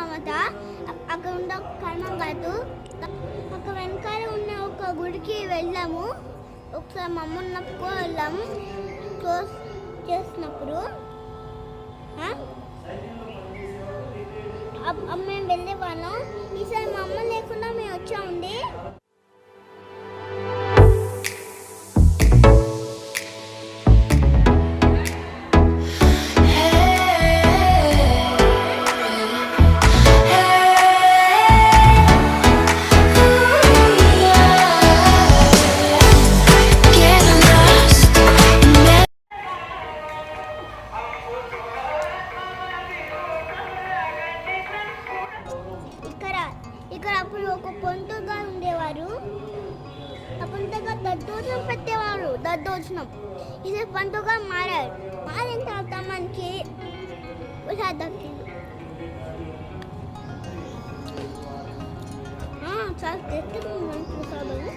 మమత. అక్కడ ఉన్న కర్మగాటు అక్కడ వెనకాల ఉన్న ఒక గుడికి వెళ్ళాము. ఒకసారి మా అమ్మ ఉన్నప్పుడు వెళ్ళాము క్లోజ్ చేసినప్పుడు. మేము వెళ్ళేవాళ్ళం. ఈసారి మా అమ్మ లేకుండా మేము వచ్చామండి. ఇక్కడ అప్పుడు ఒక పొంతుగా ఉండేవారు. ఆ పొంతుగా దద్దోజనం పెట్టేవారు. దద్దోజనం ఇది పంతుగా మారారు. మారిన తర్వాత మనకి ప్రసాద్ దక్కింది. చాలా తెచ్చుకున్నాను ప్రసాదాలు.